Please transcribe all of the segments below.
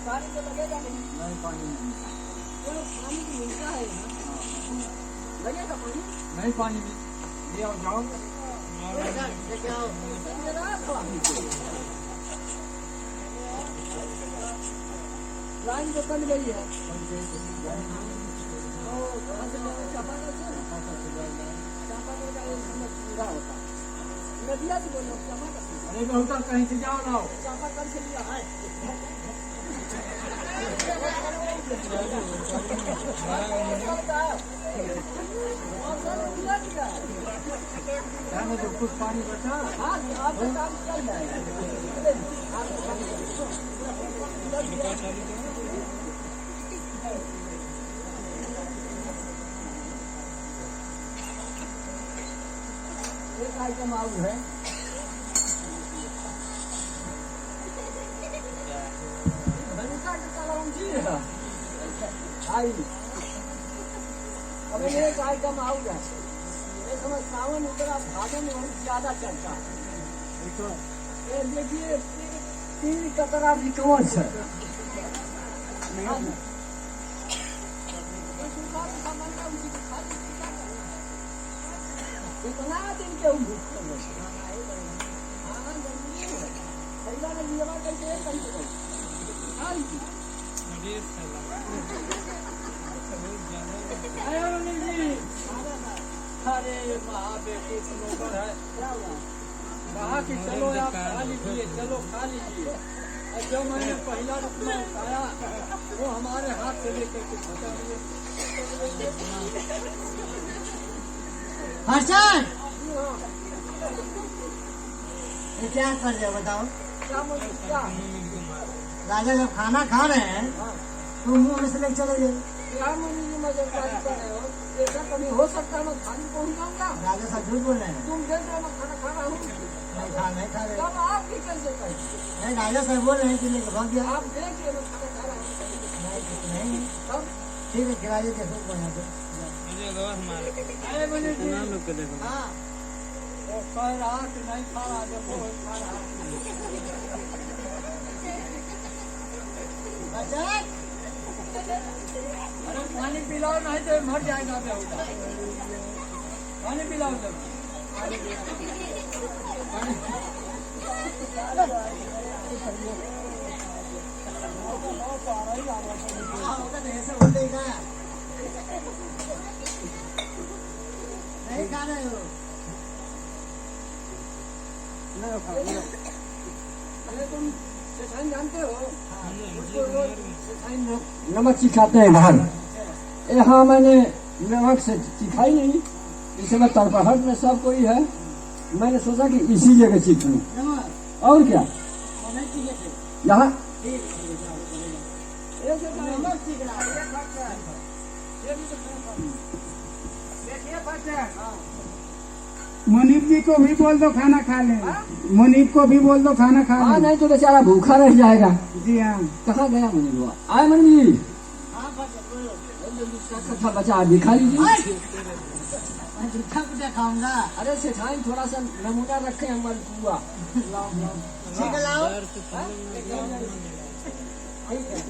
पानी तो लगेगा नहीं। नहीं पानी नहीं, पानी की मिलता है यहाँ, लगेगा पानी नहीं पानी भी ये और जाओ लाइन तो कट गई है। चापाकल का एक समय पूरा होता है। नदिया से बोलो चापाकल, अरे होता कहीं से जाओ ना चापाकल से लिया है। तो कुछ पानी बचा हाँ आपका काम चल जाएगा। एक आइटम आलू है, अब एक आइटम आऊ है। ये समय सावन उतरा, भादों में बहुत ज्यादा चलता है। ये देखिए 3 कतरा रिकवच है। इतना दिन के भूख अरे बेटी सनोकर है कहा कि चलो आप खा लीजिए, चलो खा लीजिए। और जो मैंने पहला रुपया उठाया वो हमारे हाथ से लेकर के फंसा दिए। हर्षद ये क्या कर रहे हो बताओ? राजा जब खाना खा रहे हैं तो मुंह में से लेकर चले गए। क्या मनी जी मजाक कर रहे हो? ऐसा कभी हो सकता है मैं खाली पहुंच जाऊंगा? राजा साहब झूठ बोल रहे हैं। तुम देख रहे हो मैं खाना खा रहा हूँ, नहीं खा रहे। तब आप भी कैसे कहेंगे? नहीं राजा साहब बोल रहे हैं कि लेकर भाग गया। आप देख रहे हो मैं खाना खा रहा हूँ, नहीं तब ठीक है खिलाइए देखो बढ़िया से। अरे मनी जी हाँ वो कह रहा कि नहीं खा रहा, देखो खा रहा। हर्षद अरे पानी पिलाओ नहीं तो मर जाएगा बेहुदा। पानी पिलाओ जब ऐसे बोलेगा नहीं खा रहे हो। अरे तुम सेठान जानते हो? उसको रोज सेठान नमक सिखाते हैं घर। यहाँ मैंने नमक से सिखाई नहीं, इस समय तरपहट में सब कोई है। मैंने सोचा कि इसी जगह सीख लूँ और क्या यहाँ मुनीब जी को भी बोल दो खाना खा ले। मुनीब को भी बोल दो खाना खा हाँ ले। नहीं तो बेचारा भूखा रह जाएगा। जी हाँ कहाँ गया मुनीब? आए मनी जी कथा बचा दिखा लीजिए। मैं जूठा कुटा खाऊंगा। अरे सेठाई थोड़ा सा नमूना रखे हैं मलपुआ। ठीक है लाओ। ठीक है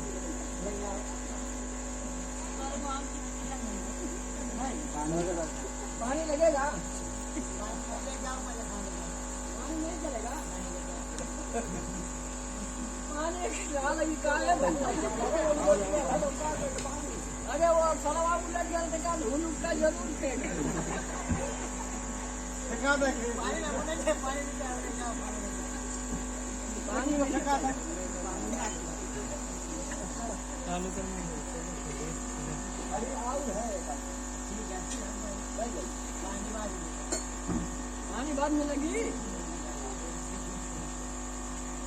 पानी लगेगा? पानी नहीं चलेगा? पानी क्या लगी काले अरे वो सलवा उलट गया तो क्या धुन उसका जरूर फेंक। पानी में चालू करना पानी बाद में लगी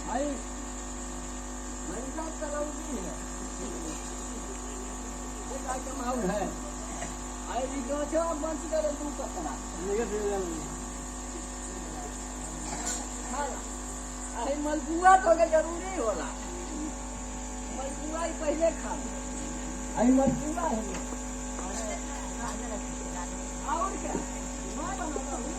भाई। एक आइटम आउट है। आई जो बंद करे तू कतरा अरे मलपुआ तो के जरूरी होला। मलपुआ ही पहले खा लो। आई मलपुआ है और क्या मैं बनाता हूँ।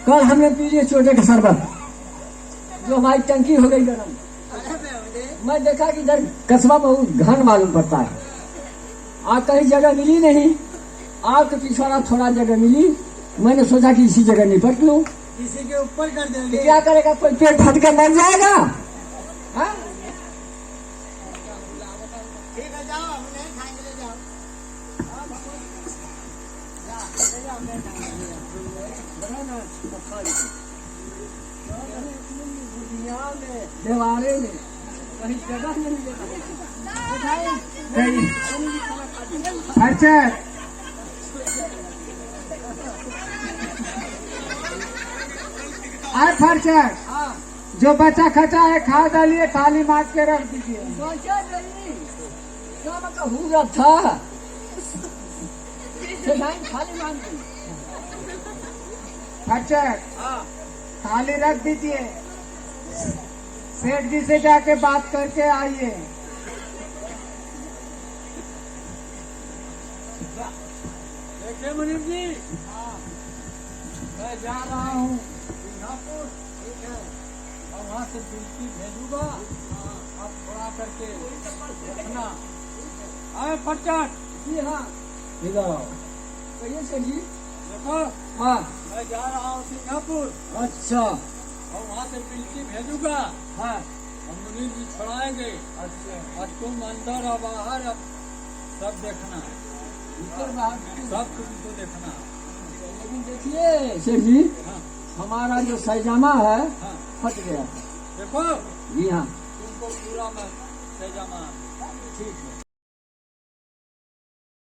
कल हमने पी लिए चोटे का शरबत, जो हमारी टंकी हो गई गर्म। मैं देखा कि इधर कस्बा बहुत घन मालूम पड़ता है, आग कहीं जगह मिली नहीं। आग के पिछवाड़ा थोड़ा जगह मिली, मैंने सोचा कि इसी जगह निपट लूं। किसी के ऊपर कर तो देंगे। क्या करेगा, कोई पेट फट कर मर जाएगा। हाँ? ठीक है, जाओ, हम नहीं खाएंगे, ले जाओ। देवारे में कहीं जगह नहीं मिलेगा। अच्छा आए फर्चर, हाँ, जो बचा खचा है खा डालिए, थाली मार के रख दीजिए। सोचा नहीं, क्या मतलब हुआ था। खाली मांग दी। फर्चर हाँ, थाली रख दीजिए, सेठ जी से जाके बात करके आइए। देखिए मुनीम जी, मैं जा रहा हूँ सिंगापुर, ठीक है, और वहाँ से बिल्कुल भेजूंगा। आप थोड़ा करके रखना। आए फटचट, जी हाँ, इधर आओ। कहिए सर जी। देखो हाँ, मैं जा रहा हूँ सिंगापुर, अच्छा, और वहाँ से बिल्कुल भेजूंगा। हाँ, हम मुनीम जी छुड़ाएंगे। अच्छा, और तुम अंदर और बाहर अब सब देखना, भीतर बाहर। सब तुमको देखना। लेकिन देखिए सर जी, हाँ हमारा जो सैजामा है हाँ, फट गया। देखो जी हाँ, तुमको पूरा मैं सैजामा ठीक है।